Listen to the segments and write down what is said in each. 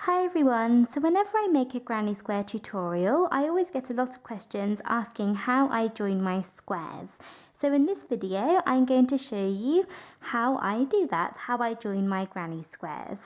Hi everyone, so whenever I make a granny square tutorial, I always get a lot of questions asking how I join my squares. So in this video, I'm going to show you how I do that, how I join my granny squares.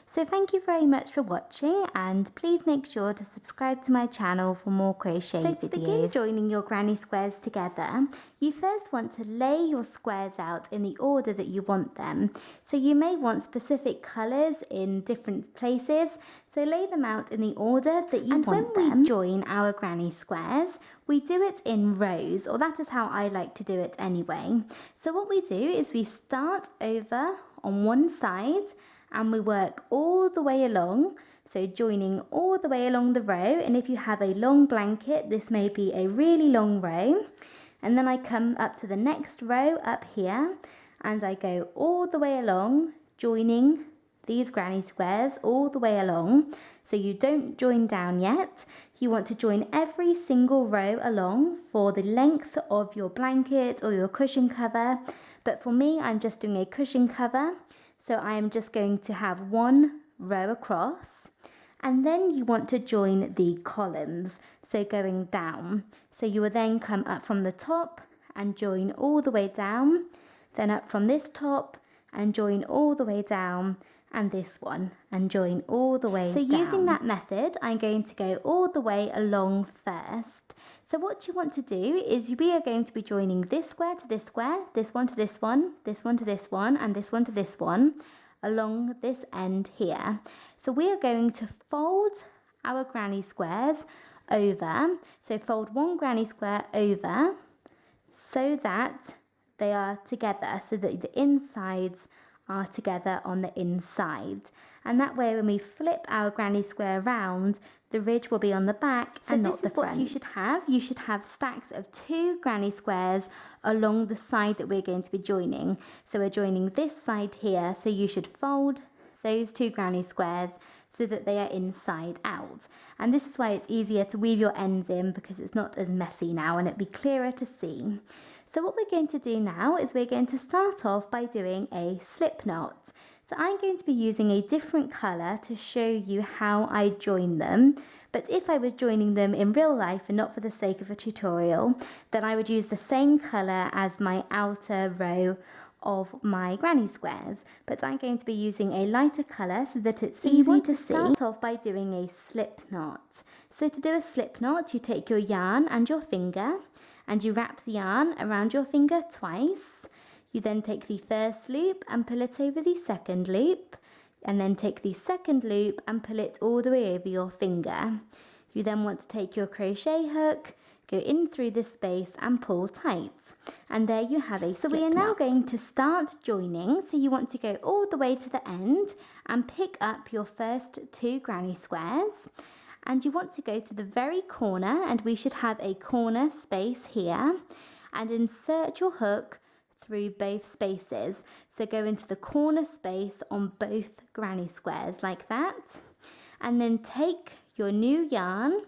So thank you very much for watching, and please make sure to subscribe to my channel for more crochet videos. So to begin joining your granny squares together, you first want to lay your squares out in the order that you want them. So you may want specific colours in different places, so lay them out in the order that you want them. And when we join our granny squares, we do it in rows, or that is how I like to do it anyway. So what we do is we start over on one side and we work all the way along, so joining all the way along the row. And if you have a long blanket, this may be a really long row. And then I come up to the next row up here and I go all the way along, joining these granny squares all the way along. So you don't join down yet. You want to join every single row along for the length of your blanket or your cushion cover. But for me, I'm just doing a cushion cover. So I am just going to have one row across. And then you want to join the columns, so going down. So you will then come up from the top and join all the way down, then up from this top and join all the way down, and this one and join all the way down. So using that method, I'm going to go all the way along first. So what you want to do is we are going to be joining this square to this square, this one to this one, this one to this one, and this one to this one along this end here. So we are going to fold our granny squares over. So fold one granny square over so that they are together, so that the insides are together on the inside. And that way when we flip our granny square around, the ridge will be on the back and not the front. So this is what you should have. You should have stacks of 2 granny squares along the side that we're going to be joining. So we're joining this side here, so you should fold those 2 granny squares so that they are inside out. And this is why it's easier to weave your ends in, because it's not as messy now and it'll be clearer to see. So what we're going to do now is we're going to start off by doing a slip knot. So I'm going to be using a different colour to show you how I join them. But if I was joining them in real life and not for the sake of a tutorial, then I would use the same colour as my outer row of my granny squares. But I'm going to be using a lighter colour so that it's easy to see. Start off by doing a slip knot. So to do a slip knot, you take your yarn and your finger, and you wrap the yarn around your finger twice. You then take the first loop and pull it over the second loop, and then take the second loop and pull it all the way over your finger. You then want to take your crochet hook, go in through this space and pull tight. And there you have a slip knot. So we are now going to start joining. So you want to go all the way to the end and pick up your first 2 granny squares. And you want to go to the very corner, and we should have a corner space here, and insert your hook through both spaces. So go into the corner space on both granny squares like that, and then take your new yarn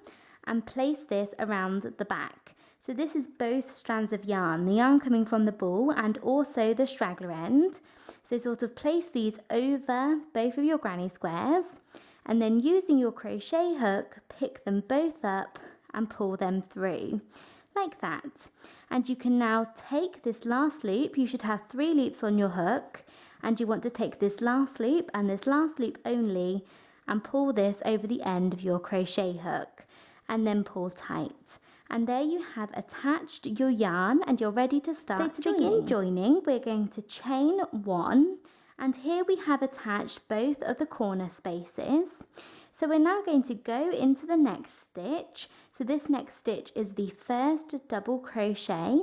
and place this around the back. So this is both strands of yarn, the yarn coming from the ball and also the straggler end. So sort of place these over both of your granny squares, and then using your crochet hook, pick them both up and pull them through like that. And you can now take this last loop. You should have 3 loops on your hook, and you want to take this last loop and this last loop only and pull this over the end of your crochet hook, and then pull tight. And there you have attached your yarn, and you're ready to start. So to begin joining, we're going to chain 1, and here we have attached both of the corner spaces. So we're now going to go into the next stitch. So this next stitch is the first double crochet,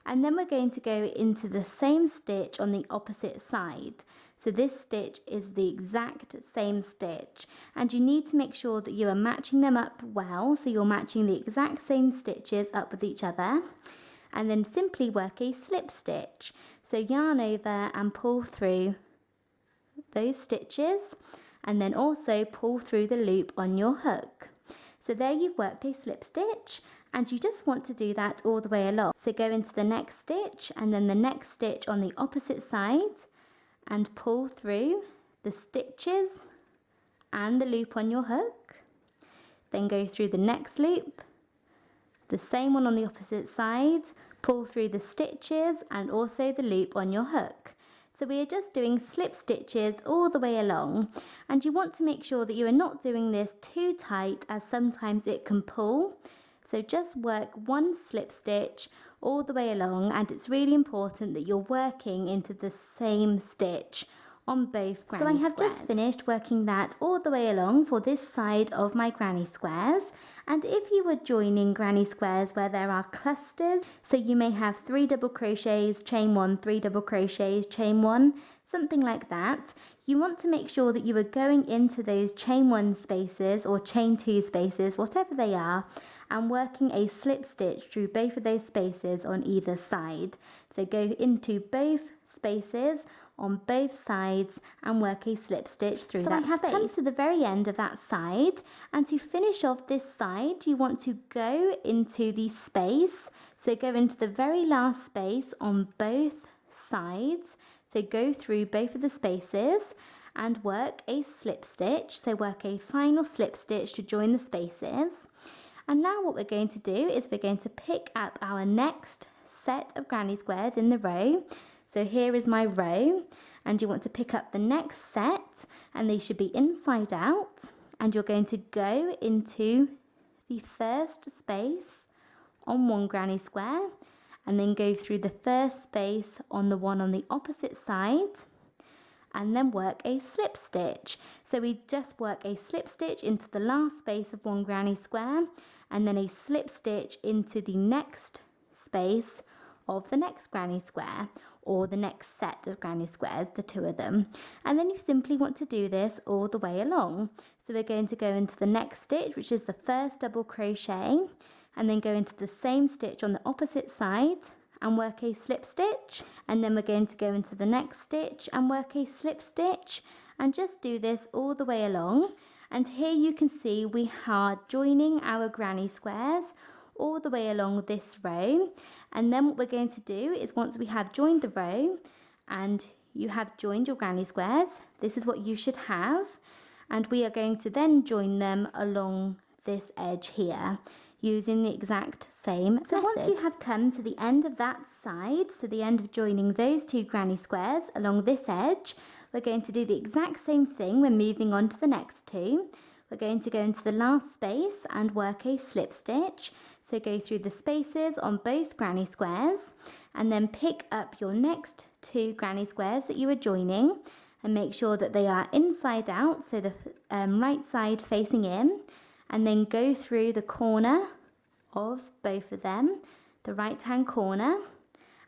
and then we're going to go into the same stitch on the opposite side. So this stitch is the exact same stitch, and you need to make sure that you are matching them up well, so you're matching the exact same stitches up with each other, and then simply work a slip stitch. So yarn over and pull through those stitches, and then also pull through the loop on your hook. So there you've worked a slip stitch, and you just want to do that all the way along. So go into the next stitch and then the next stitch on the opposite side and pull through the stitches and the loop on your hook, then go through the next loop, the same one on the opposite side, pull through the stitches and also the loop on your hook. So we are just doing slip stitches all the way along, and you want to make sure that you are not doing this too tight, as sometimes it can pull. So just work one slip stitch all the way along, and it's really important that you're working into the same stitch on both granny squares. So I have just finished working that all the way along for this side of my granny squares. And if you were joining granny squares where there are clusters, so you may have 3 double crochets, chain 1, 3 double crochets, chain 1, something like that, you want to make sure that you are going into those chain 1 spaces or chain 2 spaces, whatever they are, and working a slip stitch through both of those spaces on either side. So go into both spaces on both sides and work a slip stitch through that space. So I have come to the very end of that side, and to finish off this side you want to go into the space, so go into the very last space on both sides, so go through both of the spaces and work a slip stitch, so work a final slip stitch to join the spaces. And now what we're going to do is we're going to pick up our next set of granny squares in the row. So here is my row, and you want to pick up the next set, and they should be inside out, and you're going to go into the first space on one granny square, and then go through the first space on the one on the opposite side, and then work a slip stitch. So we just work a slip stitch into the last space of one granny square, and then a slip stitch into the next space of the next granny square, or the next set of granny squares, the 2 of them. And then you simply want to do this all the way along. So we're going to go into the next stitch, which is the first double crochet, and then go into the same stitch on the opposite side and work a slip stitch, and then we're going to go into the next stitch and work a slip stitch, and just do this all the way along. And here you can see we are joining our granny squares all the way along this row. And then what we're going to do is, once we have joined the row and you have joined your granny squares, this is what you should have, and we are going to then join them along this edge here using the exact same method. So once you have come to the end of that side, so the end of joining those 2 granny squares along this edge, we're going to do the exact same thing. We're moving on to the next 2. We're going to go into the last space and work a slip stitch. So go through the spaces on both granny squares, and then pick up your next 2 granny squares that you are joining, and make sure that they are inside out, so the right side facing in, and then go through the corner of both of them, the right hand corner,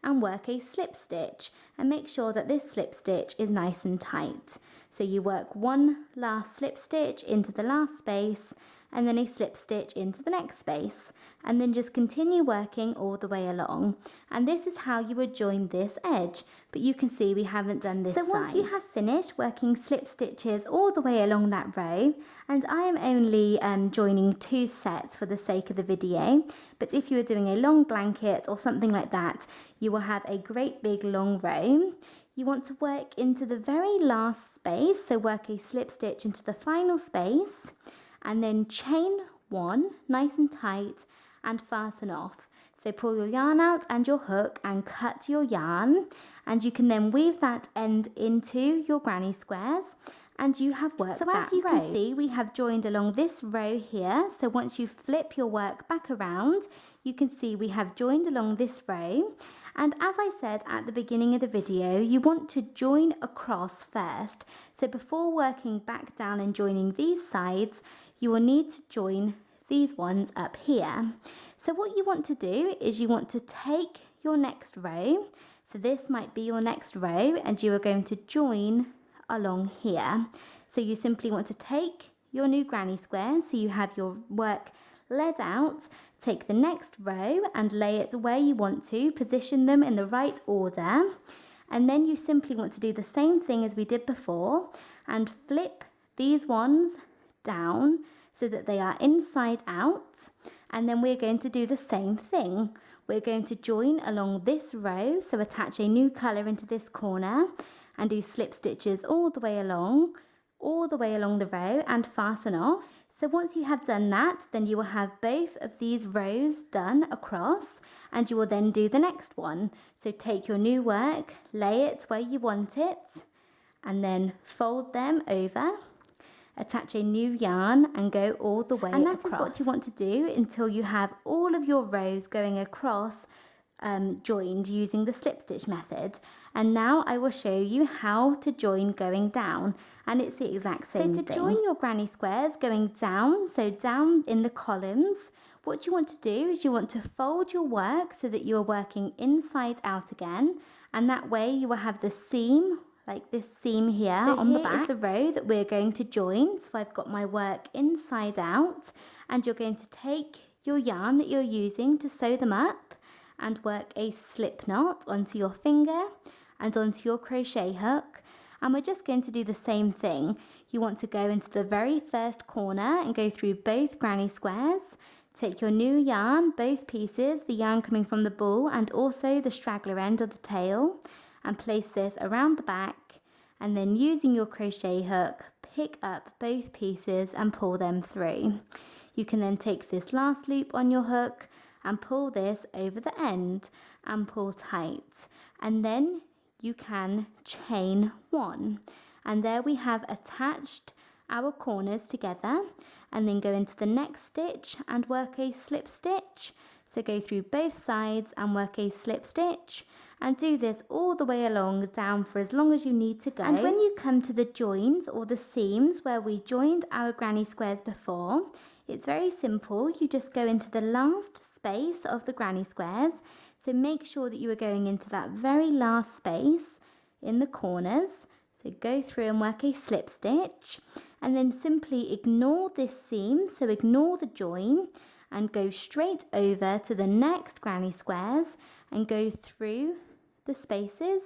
and work a slip stitch, and make sure that this slip stitch is nice and tight. So you work one last slip stitch into the last space, and then a slip stitch into the next space, and then just continue working all the way along. And this is how you would join this edge, but you can see we haven't done this side. So once you have finished working slip stitches all the way along that row, and I am only joining 2 sets for the sake of the video, but if you are doing a long blanket or something like that, you will have a great big long row. You want to work into the very last space, so work a slip stitch into the final space, and then chain 1 nice and tight and fasten off. So pull your yarn out and your hook and cut your yarn, and you can then weave that end into your granny squares, and you have worked that row. So as you can see, we have joined along this row here. So once you flip your work back around, you can see we have joined along this row. And as I said at the beginning of the video, you want to join across first. So before working back down and joining these sides, you will need to join these ones up here. So what you want to do is you want to take your next row. So this might be your next row, and you are going to join along here. So you simply want to take your new granny square, so you have your work laid out, take the next row and lay it where you want to, position them in the right order, and then you simply want to do the same thing as we did before and flip these ones down so that they are inside out, and then we're going to do the same thing. We're going to join along this row, so attach a new colour into this corner and do slip stitches all the way along, all the way along the row and fasten off. So once you have done that, then you will have both of these rows done across, and you will then do the next one. So take your new work, lay it where you want it, and then fold them over, attach a new yarn and go all the way across. And that is what you want to do until you have all of your rows going across joined using the slip stitch method. And now I will show you how to join going down, and it's the exact same thing. So to join your granny squares going down, so down in the columns, what you want to do is you want to fold your work so that you are working inside out again, and that way you will have the seam, like this seam here on the back. So here is the row that we're going to join. So I've got my work inside out, and you're going to take your yarn that you're using to sew them up and work a slip knot onto your finger and onto your crochet hook. And we're just going to do the same thing. You want to go into the very first corner and go through both granny squares. Take your new yarn, both pieces, the yarn coming from the ball and also the straggler end of the tail, and place this around the back, and then using your crochet hook, pick up both pieces and pull them through. You can then take this last loop on your hook and pull this over the end and pull tight, and then you can chain one, and there we have attached our corners together, and then go into the next stitch and work a slip stitch. So go through both sides and work a slip stitch, and do this all the way along down for as long as you need to go. And when you come to the joins or the seams where we joined our granny squares before, it's very simple. You just go into the last space of the granny squares. So make sure that you are going into that very last space in the corners. So go through and work a slip stitch, and then simply ignore this seam, so ignore the join, and go straight over to the next granny squares and go through the spaces.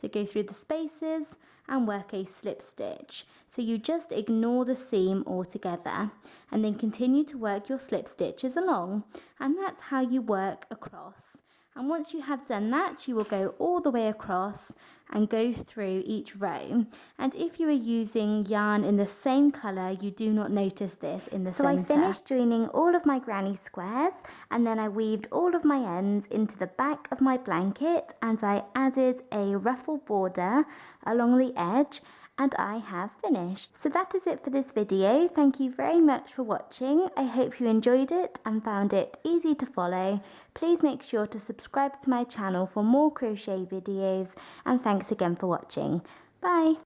So go through the spaces and work a slip stitch. So you just ignore the seam altogether, and then continue to work your slip stitches along, and that's how you work across. And once you have done that, you will go all the way across and go through each row. And if you are using yarn in the same colour, you do not notice this in the centre. So I finished joining all of my granny squares, and then I weaved all of my ends into the back of my blanket, and I added a ruffle border along the edge, and I have finished. So that is it for this video. Thank you very much for watching. I hope you enjoyed it and found it easy to follow. Please make sure to subscribe to my channel for more crochet videos, and thanks again for watching. Bye!